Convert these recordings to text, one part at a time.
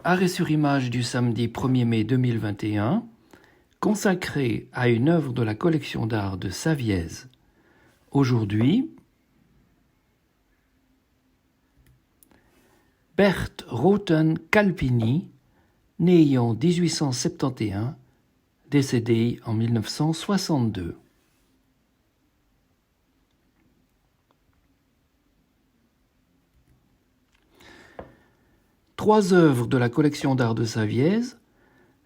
Arrêt sur image du samedi 1er mai 2021, consacré à une œuvre de la collection d'art de Saviez. Aujourd'hui, Berthe Rothen-Calpini, née en 1871, décédée en 1962. Trois œuvres de la collection d'art de Saviez,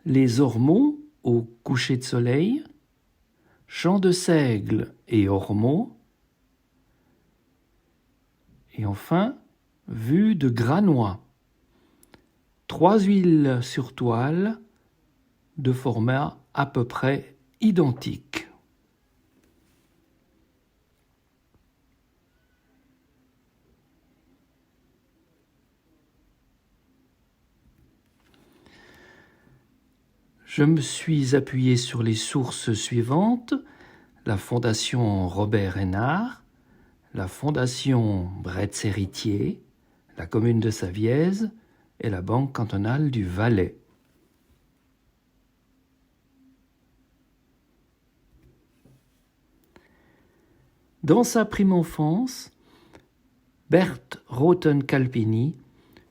les Ormeaux au coucher de soleil, Chant de seigle et ormeaux, et enfin, Vue de Granois. Trois huiles sur toile de format à peu près identique. Je me suis appuyé sur les sources suivantes: la Fondation Robert Hénard, la Fondation Bretz-Héritier, la commune de Saviez et la Banque cantonale du Valais. Dans sa prime enfance, Berthe Rothen-Calpini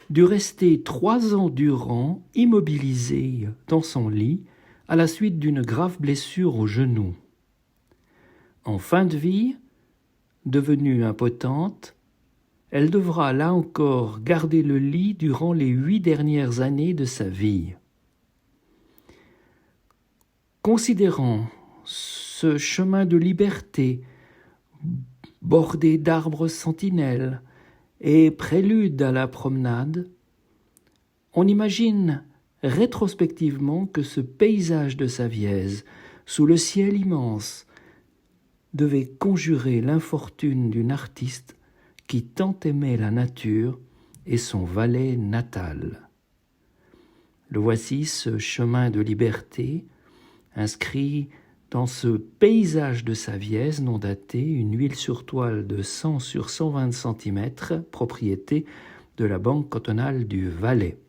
dut rester 3 ans durant immobilisée dans son lit à la suite d'une grave blessure au genou. En fin de vie, devenue impotente, elle devra là encore garder le lit durant les 8 dernières années de sa vie. Considérant ce chemin de liberté bordé d'arbres sentinelles et prélude à la promenade, on imagine rétrospectivement que ce paysage de Saviez, sous le ciel immense, devait conjurer l'infortune d'une artiste qui tant aimait la nature et son Valais natal. Le voici, ce chemin de liberté, inscrit dans ce paysage de Saviez non daté, une huile sur toile de 100 sur 120 cm, propriété de la Banque cantonale du Valais.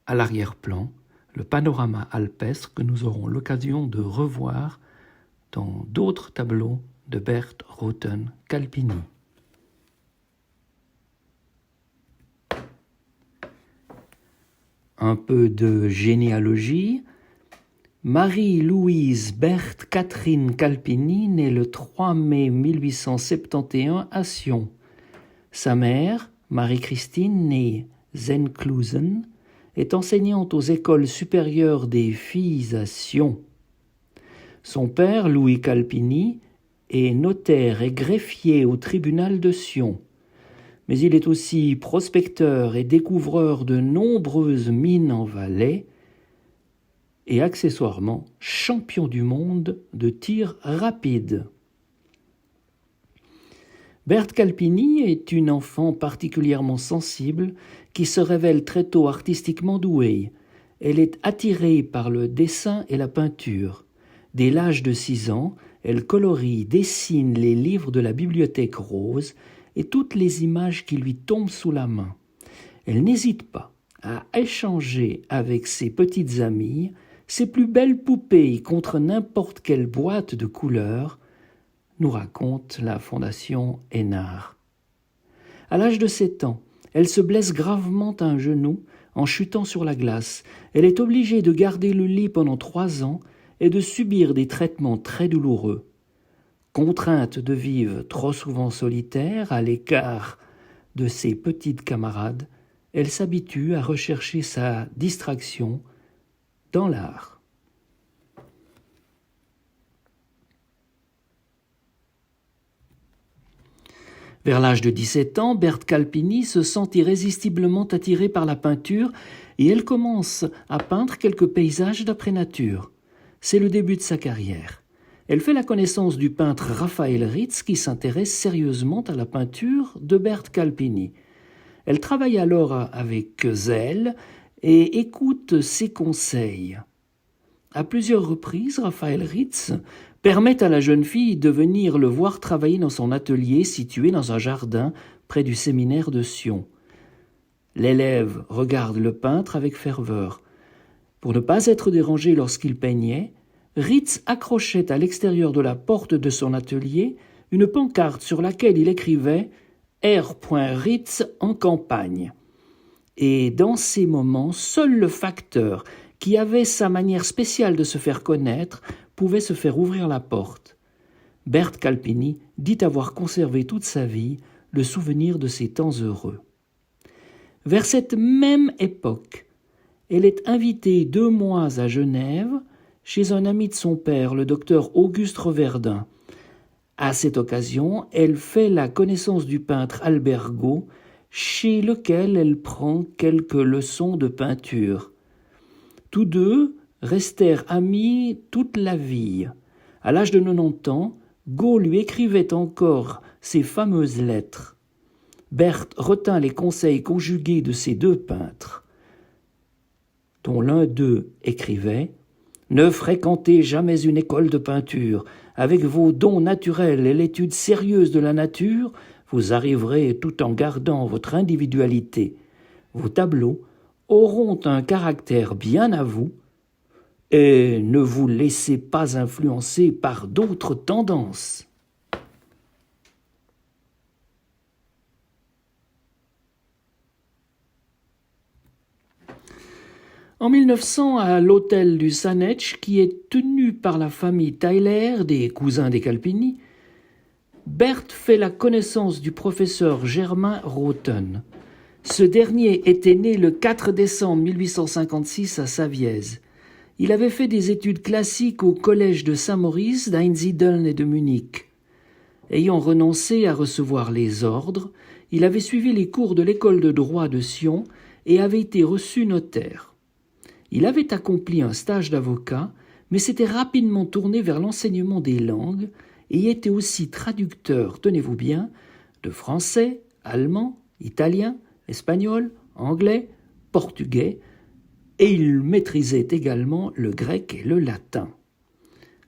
À l'arrière-plan, le panorama alpestre que nous aurons l'occasion de revoir dans d'autres tableaux de Berthe Rothen-Calpini. Un peu de généalogie. Marie-Louise Berthe Catherine Calpini naît le 3 mai 1871 à Sion. Sa mère, Marie-Christine, née Zenklusen, est enseignante aux écoles supérieures des filles à Sion. Son père, Louis Calpini, est notaire et greffier au tribunal de Sion. Mais il est aussi prospecteur et découvreur de nombreuses mines en Valais et accessoirement champion du monde de tir rapide. Berthe Calpini est une enfant particulièrement sensible qui se révèle très tôt artistiquement douée. Elle est attirée par le dessin et la peinture. Dès l'âge de 6 ans, elle colorie, dessine les livres de la bibliothèque rose et toutes les images qui lui tombent sous la main. Elle n'hésite pas à échanger avec ses petites amies ses plus belles poupées contre n'importe quelle boîte de couleurs, nous raconte la Fondation Hénard. À l'âge de 7 ans, elle se blesse gravement à un genou en chutant sur la glace. Elle est obligée de garder le lit pendant 3 ans et de subir des traitements très douloureux. Contrainte de vivre trop souvent solitaire, à l'écart de ses petites camarades, elle s'habitue à rechercher sa distraction dans l'art. Vers l'âge de 17 ans, Berthe Calpini se sent irrésistiblement attirée par la peinture et elle commence à peindre quelques paysages d'après nature. C'est le début de sa carrière. Elle fait la connaissance du peintre Raphaël Ritz qui s'intéresse sérieusement à la peinture de Berthe Calpini. Elle travaille alors avec zèle et écoute ses conseils. À plusieurs reprises, Raphaël Ritz permet à la jeune fille de venir le voir travailler dans son atelier situé dans un jardin près du séminaire de Sion. L'élève regarde le peintre avec ferveur. Pour ne pas être dérangé lorsqu'il peignait, Ritz accrochait à l'extérieur de la porte de son atelier une pancarte sur laquelle il écrivait « R. Ritz en campagne ». Et dans ces moments, seul le facteur, qui avait sa manière spéciale de se faire connaître, pouvait se faire ouvrir la porte. Berthe Calpini dit avoir conservé toute sa vie le souvenir de ces temps heureux. Vers cette même époque, elle est invitée 2 mois à Genève chez un ami de son père, le docteur Auguste Reverdin. À cette occasion, elle fait la connaissance du peintre Albert Got, chez lequel elle prend quelques leçons de peinture. Tous deux restèrent amis toute la vie. À l'âge de 90 ans, Got lui écrivait encore ces fameuses lettres. Berthe retint les conseils conjugués de ces 2 peintres, dont l'un d'eux écrivait « Ne fréquentez jamais une école de peinture. Avec vos dons naturels et l'étude sérieuse de la nature, vous arriverez tout en gardant votre individualité. Vos tableaux auront un caractère bien à vous et ne vous laissez pas influencer par d'autres tendances. » En 1900, à l'hôtel du Saanetch, qui est tenu par la famille Tyler, des cousins des Calpini, Berthe fait la connaissance du professeur Germain Roten. Ce dernier était né le 4 décembre 1856 à Savièse. Il avait fait des études classiques au collège de Saint-Maurice, d'Einsiedeln et de Munich. Ayant renoncé à recevoir les ordres, il avait suivi les cours de l'école de droit de Sion et avait été reçu notaire. Il avait accompli un stage d'avocat, mais s'était rapidement tourné vers l'enseignement des langues et était aussi traducteur, tenez-vous bien, de français, allemand, italien, espagnol, anglais, portugais, et il maîtrisait également le grec et le latin.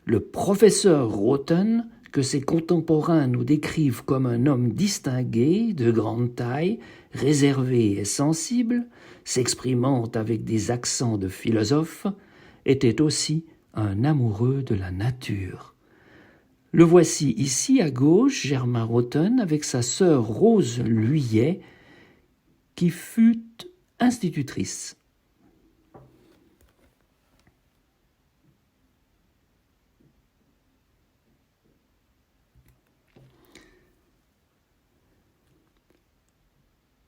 Le professeur Roten, que ses contemporains nous décrivent comme un homme distingué, de grande taille, réservé et sensible, s'exprimant avec des accents de philosophe, était aussi un amoureux de la nature. Le voici ici à gauche, Germain Roten, avec sa sœur Rose Luyet, qui fut institutrice.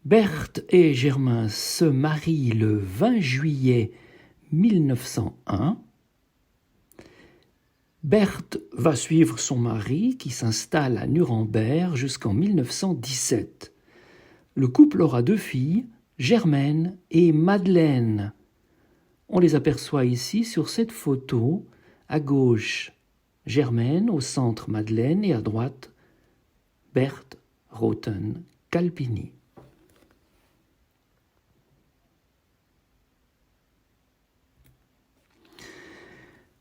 Berthe et Germain se marient le 20 juillet 1901. Berthe va suivre son mari qui s'installe à Nuremberg jusqu'en 1917. Le couple aura 2 filles, Germaine et Madeleine. On les aperçoit ici sur cette photo, à gauche Germaine, au centre Madeleine et à droite Berthe Roten Calpini.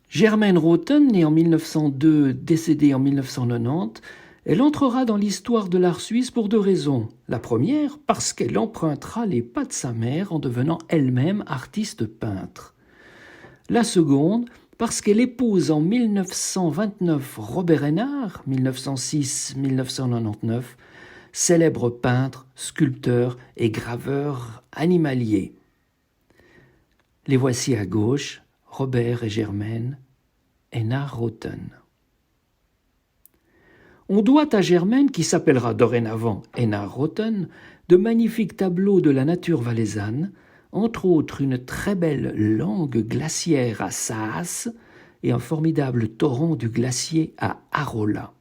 Germaine Roten, née en 1902, décédée en 1990, elle entrera dans l'histoire de l'art suisse pour 2 raisons. La première, parce qu'elle empruntera les pas de sa mère en devenant elle-même artiste peintre. La seconde, parce qu'elle épouse en 1929 Robert Hénard, 1906-1999, célèbre peintre, sculpteur et graveur animalier. Les voici à gauche, Robert et Germaine, Hénard Roten. On doit à Germaine, qui s'appellera dorénavant Hénard Roten, de magnifiques tableaux de la nature valaisanne, entre autres une très belle langue glaciaire à Saas et un formidable torrent du glacier à Arola.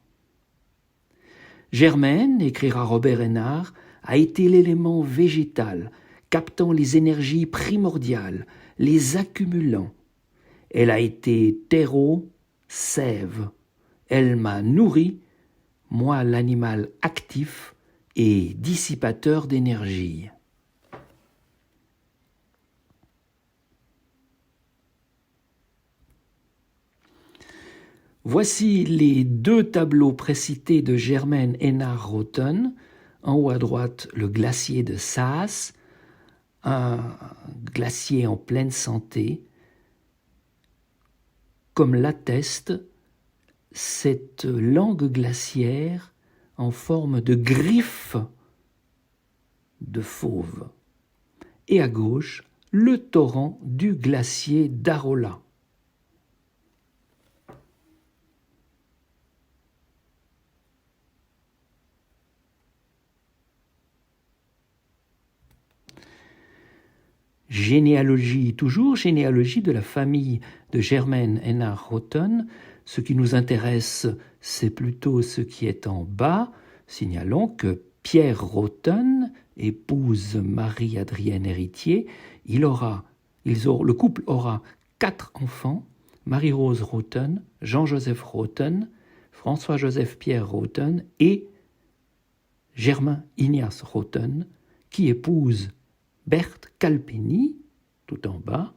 Germaine, écrira Robert Hénard, a été l'élément végétal, captant les énergies primordiales, les accumulant. Elle a été terreau, sève. Elle m'a nourri, moi l'animal actif et dissipateur d'énergie. Voici les 2 tableaux précités de Germaine Hénard Roten. En haut à droite, le glacier de Saas. un glacier en pleine santé, comme l'atteste cette langue glaciaire en forme de griffe de fauve. Et à gauche, le torrent du glacier d'Arola. Généalogie, toujours généalogie de la famille de Germaine Hénard-Roten. Ce qui nous intéresse, c'est plutôt ce qui est en bas. Signalons que Pierre Roten épouse Marie-Adrienne Héritier. Le couple aura 4 enfants, Marie-Rose Roten, Jean-Joseph Roten, François-Joseph Pierre Roten et Germain Ignace Roten, qui épouse Berthe Calpini, tout en bas.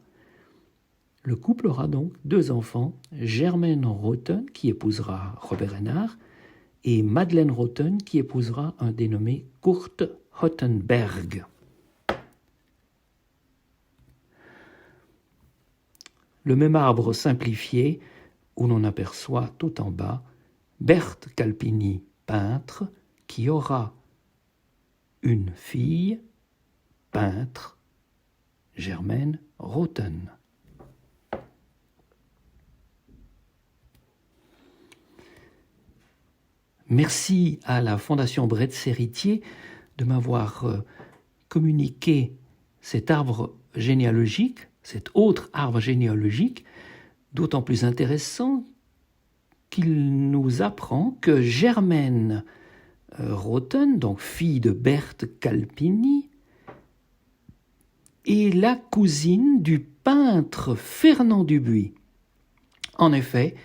Le couple aura donc 2 enfants, Germaine Roten, qui épousera Robert Hénard, et Madeleine Roten, qui épousera un dénommé Kurt Hottenberg. Le même arbre simplifié, où l'on aperçoit tout en bas Berthe Calpini, peintre, qui aura une fille, peintre, Germaine Roten. Merci à la Fondation Bretz-Héritier de m'avoir communiqué cet arbre généalogique, cet autre arbre généalogique, d'autant plus intéressant qu'il nous apprend que Germaine Roten, donc fille de Berthe Calpini, est la cousine du peintre Fernand Dubuis. En effet,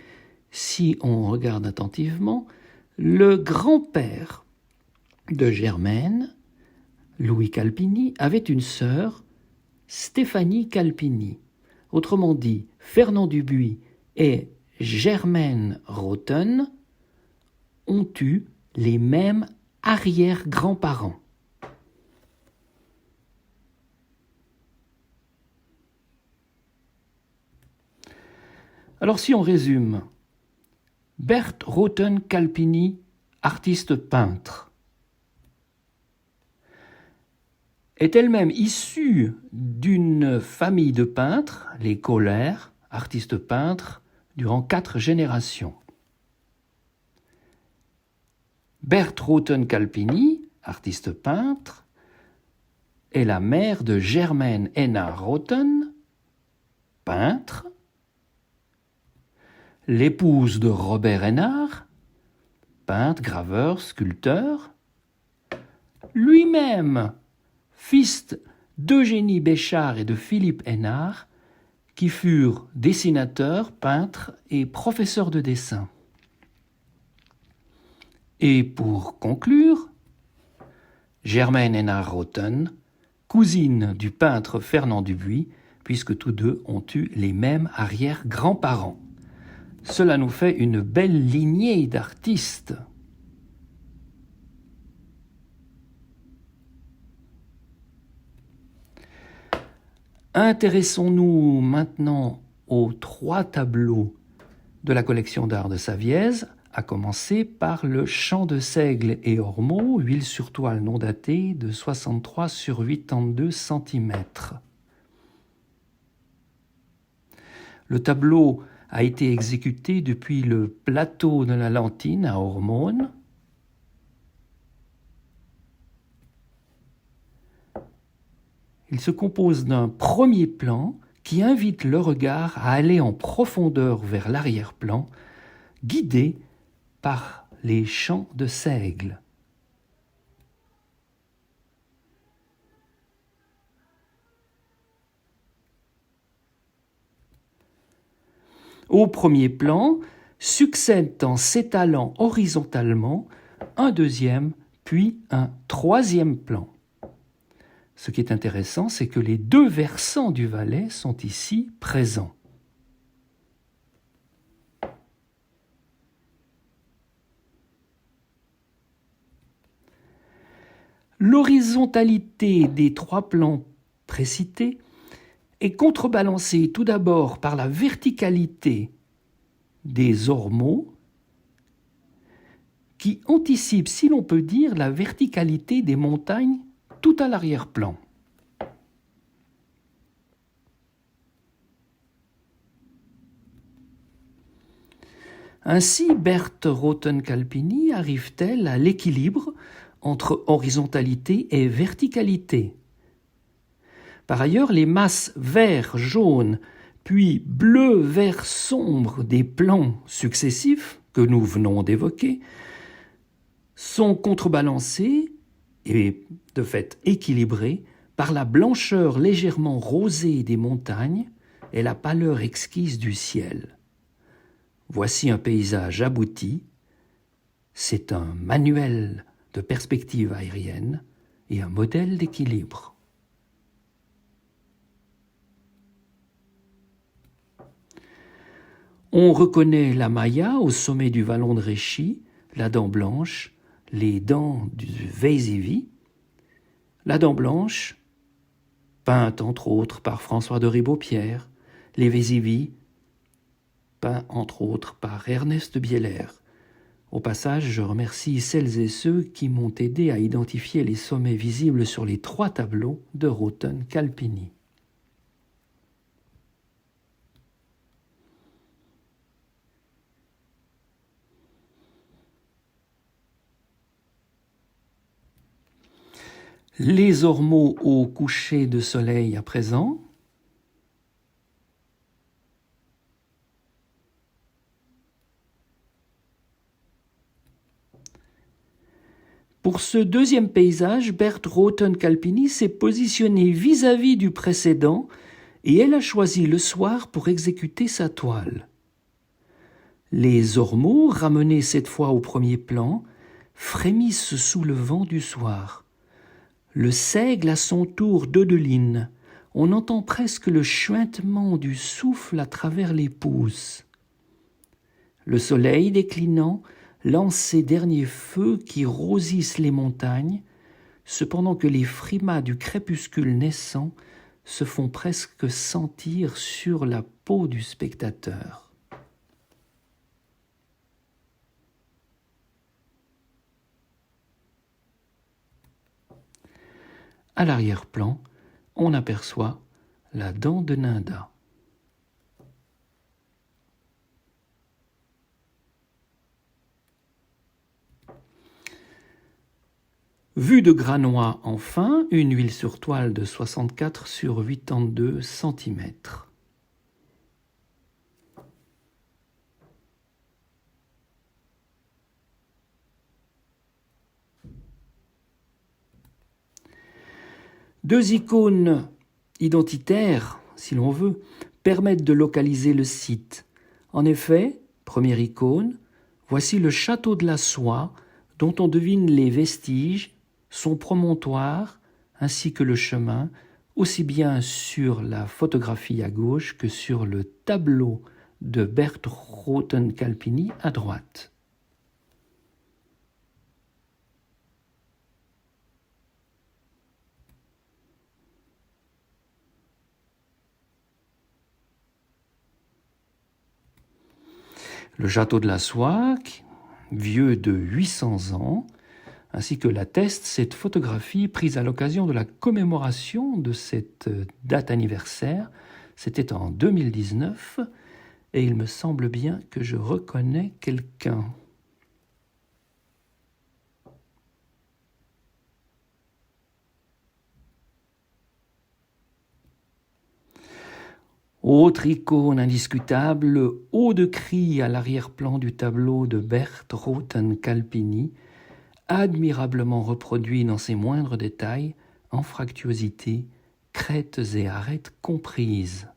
si on regarde attentivement, le grand-père de Germaine, Louis Calpini, avait une sœur, Stéphanie Calpini. Autrement dit, Fernand Dubuis et Germaine Roten ont eu les mêmes arrière-grands-parents. Alors si on résume, Berthe Roten Calpini, artiste peintre, est elle-même issue d'une famille de peintres, les Kohler, artistes peintres, durant 4 générations. Berthe Roten Calpini, artiste peintre, est la mère de Germaine Hénard-Roten, peintre, l'épouse de Robert Hénard, peintre, graveur, sculpteur, lui-même fils d'Eugénie Béchard et de Philippe Hénard, qui furent dessinateurs, peintres et professeurs de dessin. Et pour conclure, Germaine Hénard-Roten, cousine du peintre Fernand Dubuis, puisque tous deux ont eu les mêmes arrière-grands-parents. Cela nous fait une belle lignée d'artistes. Intéressons-nous maintenant aux 3 tableaux de la collection d'art de Savièse, à commencer par le Chant de seigle et ormeaux, huile sur toile non datée de 63 sur 82 cm. Le tableau a été exécuté depuis le plateau de la Lentine à Ormone. Il se compose d'un premier plan qui invite le regard à aller en profondeur vers l'arrière-plan, guidé par les chants de seigle. Au premier plan, succèdent en s'étalant horizontalement un deuxième, puis un troisième plan. Ce qui est intéressant, c'est que les 2 versants du valet sont ici présents. L'horizontalité des 3 plans précité est contrebalancé tout d'abord par la verticalité des ormeaux qui anticipe, si l'on peut dire, la verticalité des montagnes tout à l'arrière-plan. Ainsi, Berthe Rothen-Calpini arrive-t-elle à l'équilibre entre horizontalité et verticalité. Par ailleurs, les masses vert, jaune, puis bleu, vert sombre des plans successifs que nous venons d'évoquer sont contrebalancés et de fait équilibrés par la blancheur légèrement rosée des montagnes et la pâleur exquise du ciel. Voici un paysage abouti, c'est un manuel de perspective aérienne et un modèle d'équilibre. On reconnaît la Maya au sommet du vallon de Réchy, la dent blanche, les dents du Vésivi. La dent blanche, peinte entre autres par François de Ribaupierre, les Vésivi, peints entre autres par Ernest Bieler. Au passage, je remercie celles et ceux qui m'ont aidé à identifier les sommets visibles sur les 3 tableaux de Rothen-Calpini. Les ormeaux au coucher de soleil à présent. Pour ce deuxième paysage, Berthe Rothen-Calpini s'est positionnée vis-à-vis du précédent et elle a choisi le soir pour exécuter sa toile. Les ormeaux, ramenés cette fois au premier plan, frémissent sous le vent du soir. Le seigle à son tour dodeline. On entend presque le chuintement du souffle à travers les pousses. Le soleil déclinant lance ses derniers feux qui rosissent les montagnes, cependant que les frimas du crépuscule naissant se font presque sentir sur la peau du spectateur. À l'arrière-plan, on aperçoit la dent de Ninda. Vue de Granois, enfin, une huile sur toile de 64 sur 82 cm. Deux icônes identitaires, si l'on veut, permettent de localiser le site. En effet, première icône, voici le château de la Soie, dont on devine les vestiges, son promontoire, ainsi que le chemin, aussi bien sur la photographie à gauche que sur le tableau de Berthe Rothen-Calpini à droite. Le château de la Soie, vieux de 800 ans, ainsi que l'atteste cette photographie prise à l'occasion de la commémoration de cette date anniversaire. C'était en 2019, et il me semble bien que je reconnais quelqu'un. Autre icône indiscutable, le haut de cri à l'arrière-plan du tableau de Berthe Rothen-Calpini, admirablement reproduit dans ses moindres détails, anfractuosités, crêtes et arêtes comprises.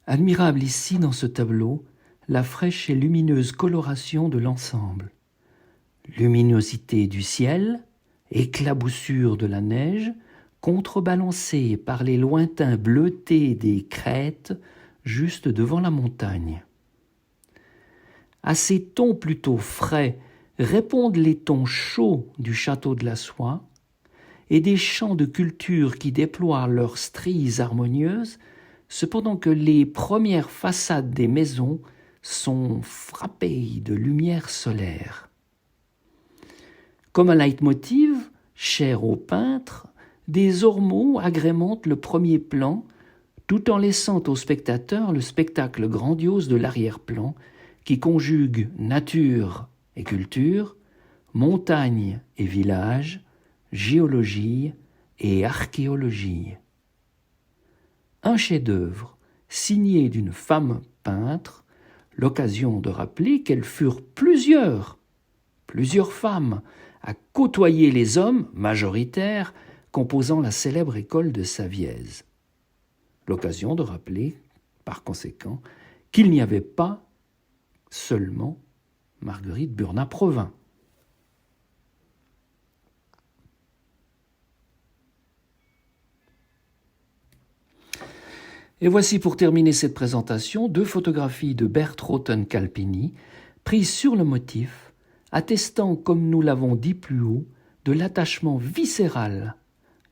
Admirable ici dans ce tableau, la fraîche et lumineuse coloration de l'ensemble. Luminosité du ciel, éclaboussure de la neige, contrebalancée par les lointains bleutés des crêtes juste devant la montagne. À ces tons plutôt frais répondent les tons chauds du château de la Soie et des champs de culture qui déploient leurs stries harmonieuses, cependant que les premières façades des maisons sont frappées de lumière solaire. Comme un leitmotiv, cher au peintre, des ormeaux agrémentent le premier plan, tout en laissant au spectateur le spectacle grandiose de l'arrière-plan qui conjugue nature et culture, montagne et village, géologie et archéologie. Un chef-d'œuvre signé d'une femme peintre, l'occasion de rappeler qu'elles furent plusieurs femmes à côtoyer les hommes majoritaires composant la célèbre école de Savièse. L'occasion de rappeler, par conséquent, qu'il n'y avait pas seulement Marguerite Burnat-Provins. Et voici pour terminer cette présentation 2 photographies de Berthe Calpini prises sur le motif, attestant, comme nous l'avons dit plus haut, de l'attachement viscéral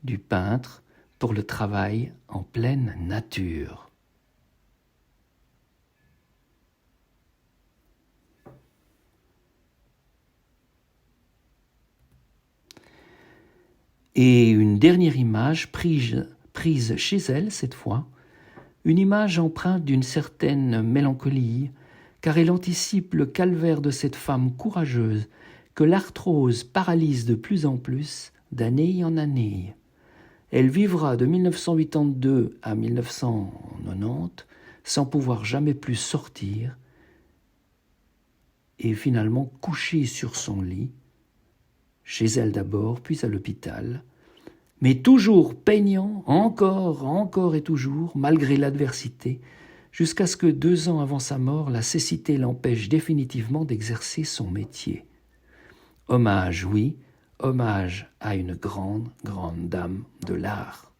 du peintre pour le travail en pleine nature. Et une dernière image prise chez elle cette fois, une image empreinte d'une certaine mélancolie, car elle anticipe le calvaire de cette femme courageuse que l'arthrose paralyse de plus en plus d'année en année. Elle vivra de 1982 à 1990 sans pouvoir jamais plus sortir et finalement couchée sur son lit, chez elle d'abord, puis à l'hôpital, mais toujours peignant, encore et toujours, malgré l'adversité, jusqu'à ce que 2 ans avant sa mort, la cécité l'empêche définitivement d'exercer son métier. Hommage, oui, hommage à une grande dame de l'art.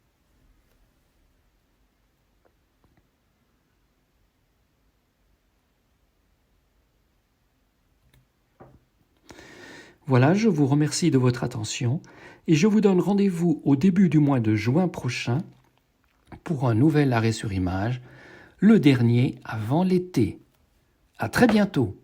Voilà, je vous remercie de votre attention et je vous donne rendez-vous au début du mois de juin prochain pour un nouvel arrêt sur image, le dernier avant l'été. À très bientôt.